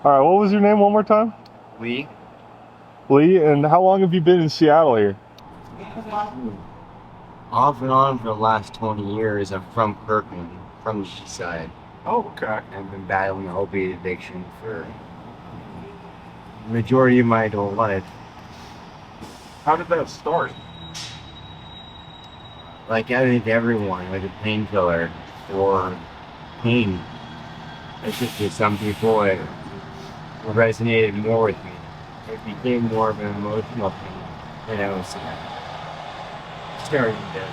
All right, what was your name one more time? Lee? Lee, and how long have you been in Seattle here? Off and on for the last 20 years. I'm from Kirkland, from the east side. Oh, okay. I've been battling opiate addiction for the majority of my adult life. How did that start? Like I think everyone, like a painkiller or pain. It's just with some people it resonated more with me. It became more of an emotional thing. And I was starting to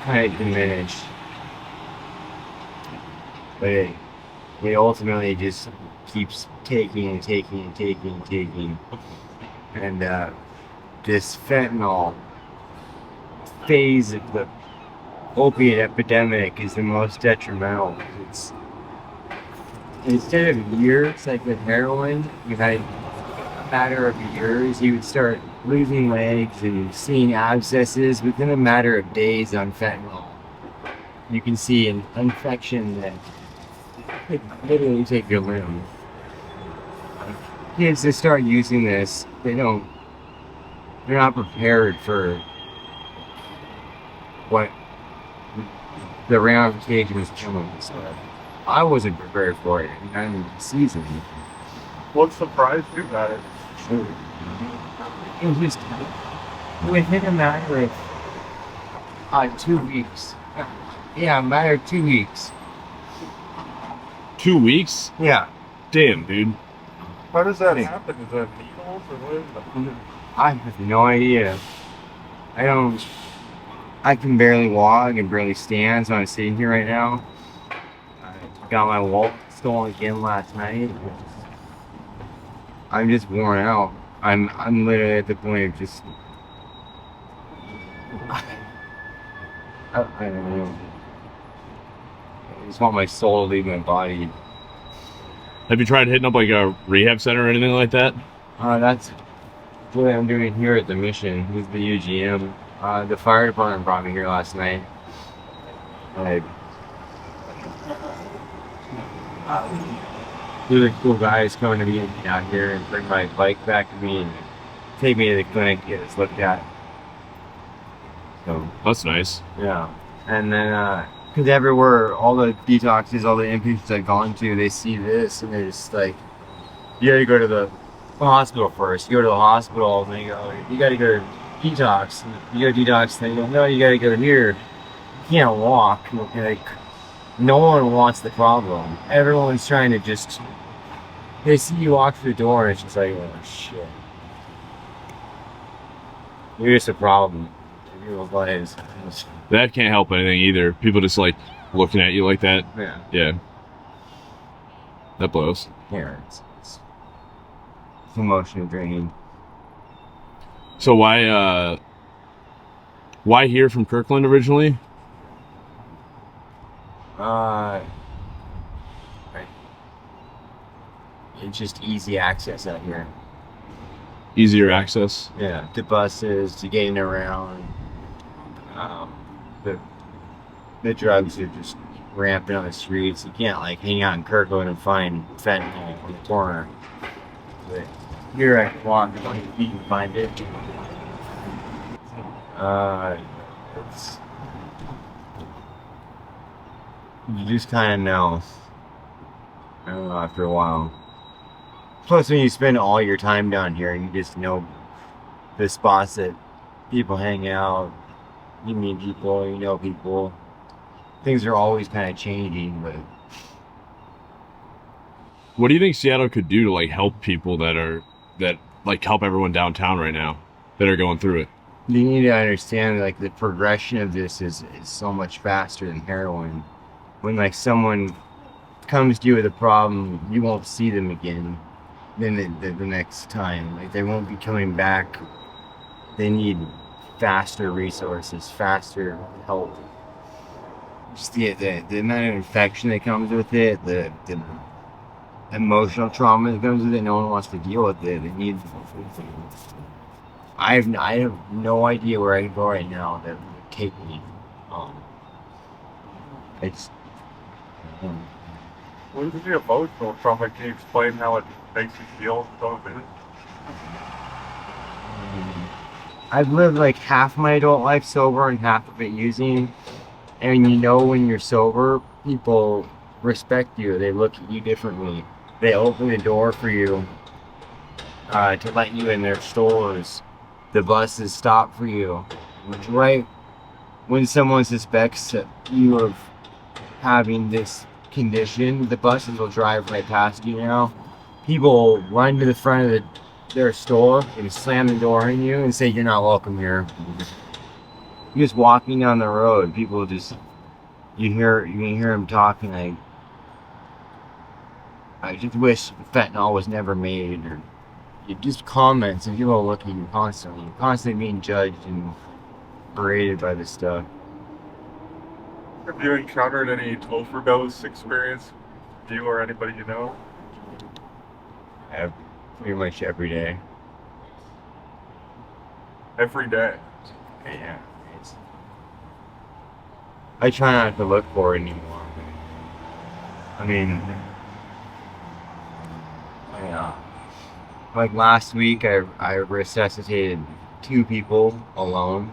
kind of diminish. But it ultimately just keeps taking and taking and taking and taking. And this fentanyl phase of the opiate epidemic is the most detrimental. It's instead of years like with heroin, you had a matter of years, you would start losing legs and seeing abscesses within a matter of days on fentanyl. You can see an infection that could literally take your limb. Kids that start using this, they're not prepared for what the ramifications coming. So I wasn't prepared for it. I'm in season. What surprised you about it? It was just within a matter of 2 weeks. Yeah, a matter of 2 weeks. 2 weeks? Yeah. Damn, dude. How does that happen? Is that needles or what is that? I have no idea. I can barely walk and barely stand, so I'm sitting here right now. I got my wallet stolen again last night. I'm just worn out. I'm literally at the point of just I don't know. I just want my soul to leave my body. Have you tried hitting up like a rehab center or anything like that? That's what I'm doing here at the mission with the UGM. The fire department brought me here last night. Really cool guys coming to me out here and bring my bike back to me and take me to the clinic, get this looked at. So That's nice. yeah, and then because everywhere, all the detoxes, all the inpatients I've gone to, they see this and they're just like, you gotta go to the hospital first. You go to the hospital and they go, you gotta go to detox. You go to detox, and they go, no, you gotta go here. You can't walk. Like, no one wants the problem. Everyone's trying to just. They see you walk through the door and it's just like, oh shit. You're just a problem. People's lives. That can't help anything either. People just like looking at you like that. Yeah. Yeah. That blows. Yeah, it's emotional draining. So why here from Kirkland originally? It's just easy access out here. Easier access? Yeah, to buses, to getting around. The drugs are just rampant on the streets. You can't like hang out in Kirkland and find fentanyl on the corner. But here I can walk 20 feet and find it. You just kind of know. I don't know, after a while. Plus, when you spend all your time down here, you just know the spots that people hang out. You meet people, you know people. Things are always kind of changing, but What do you think Seattle could do to like help people that like help everyone downtown right now that are going through it? you need to understand like the progression of this is so much faster than heroin. When like someone comes to you with a problem, you won't see them again. Then the next time, like they won't be coming back. They need faster resources, faster help. Just the amount of infection that comes with it, the emotional trauma that comes with it. No one wants to deal with it. They need. I have no idea where I can go right now that would take me. It's What's the emotional trauma? Can you explain how it makes you feel so bad? I've lived like half my adult life sober and half of it using. And you know when you're sober, people respect you. They look at you differently. They open the door for you to let you in their stores. The buses stop for you. Right when someone suspects you of having this condition, the buses will drive right past you now. People run to the front of their store and slam the door on you and say you're not welcome here. You're just walking down the road, people just you can hear them talking like, I just wish fentanyl was never made, or you just comments and people are looking constantly being judged and berated by this stuff. Have you encountered any overdose experience? You or anybody you know? Pretty much every day. Every day. Yeah. I try not to look for it anymore. I mean, yeah. Like last week, I resuscitated 2 people alone.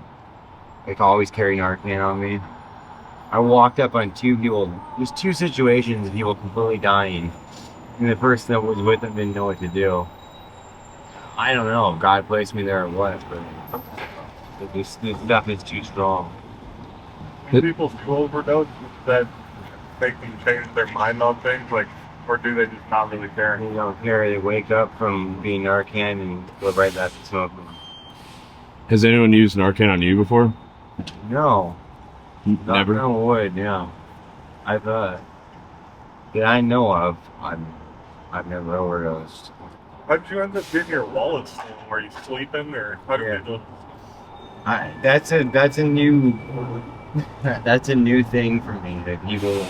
Like always carry Narcan on me. I walked up on 2 people. There's 2 situations of people completely dying, and the person that was with them didn't know what to do. I don't know if God placed me there or what, but this stuff is too strong. Do people do overdose that make them change their mind on things, like, or do they just not really care? They don't care. They wake up from being Narcan and go right back to smoking. Has anyone used Narcan on you before? No. Never? Knock on wood, yeah. I've that I know of, I've never overdosed. How did you end up getting your wallet stolen? Were you sleeping, or how did you do it? That's a new that's a new thing for me, that people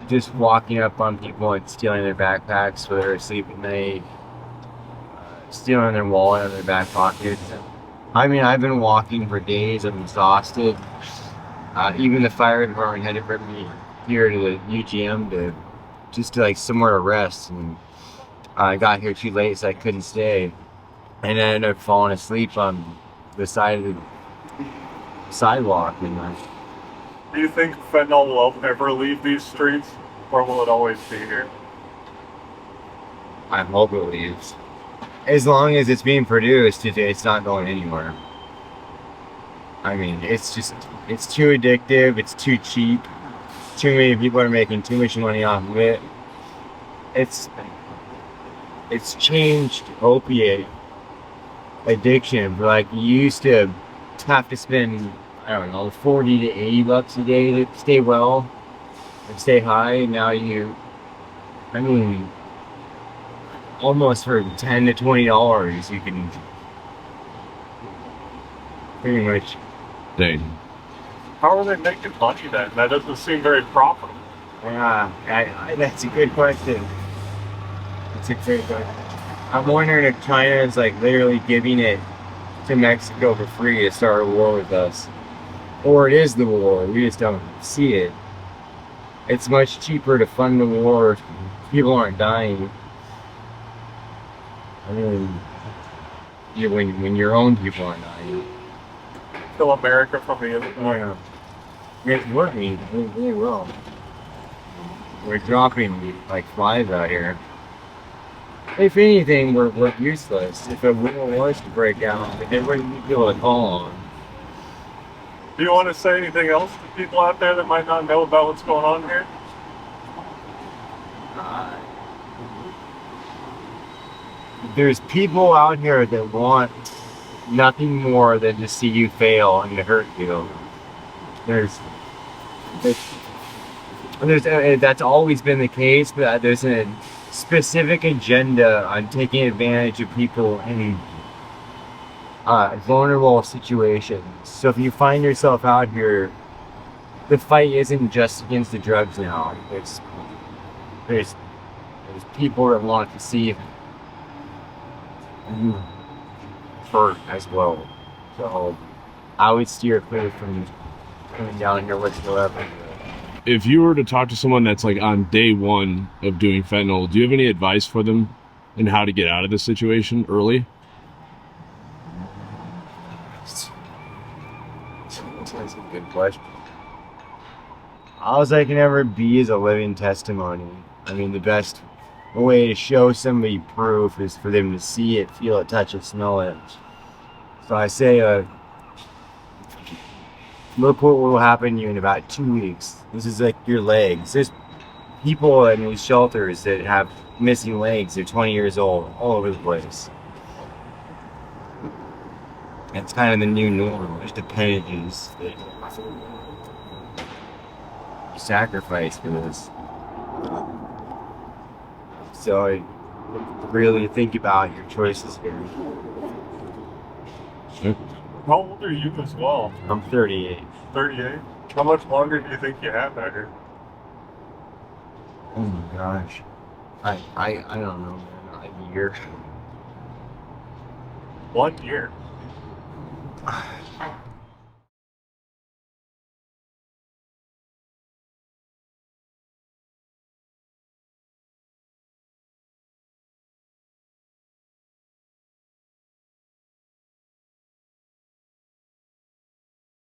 just walking up on people and stealing their backpacks while they're asleep at night, stealing their wallet out of their back pockets. I mean, I've been walking for days. I'm exhausted. Even the fire department had to bring me here to the UGM to like somewhere to rest, and I got here too late, so I couldn't stay, and I ended up falling asleep on the side of the sidewalk. And Do you think fentanyl will ever leave these streets, or will it always be here? I hope it leaves. As long as it's being produced, it's not going anywhere. I mean, it's too addictive, it's too cheap, too many people are making too much money off of it. It's changed opiate addiction. Like, you used to have to spend, I don't know, 40 to 80 bucks a day to stay well and stay high. Now almost for $10 to $20 you can pretty much. Dang. How are they making money then? That doesn't seem very profitable. That's a good question. That's a great question. I'm wondering if China is like literally giving it to Mexico for free to start a war with us. Or it is the war, we just don't see it. It's much cheaper to fund the war if people aren't dying. I mean, when your own people aren't dying. Kill America from the inside. It's working, really well. We're dropping like flies out here. If anything, we're useless. If a war was to break out, there wouldn't be people to call on. Do you want to say anything else to people out there that might not know about what's going on here? There's people out here that want nothing more than to see you fail and to hurt you. That's always been the case, but there's a specific agenda on taking advantage of people in vulnerable situations. So if you find yourself out here, the fight isn't just against the drugs now. There's people that want to see you hurt as well. So I would steer clear from coming down here whatsoever. if you were to talk to someone that's like on day one of doing fentanyl, do you have any advice for them in how to get out of this situation early? That's a good question. All I can ever be is a living testimony. I mean, the best way to show somebody proof is for them to see it, feel it, touch it, smell it. So I say, look what will happen to you in about 2 weeks. This is like your legs. There's people in these shelters that have missing legs. They're 20 years old, all over the place. It's kind of the new norm. Just appendages that you sacrifice for this. So I really think about your choices here. How old are you as well? I'm 38. 38? How much longer do you think you have out here? Oh my gosh. I don't know, man. A year. 1 year.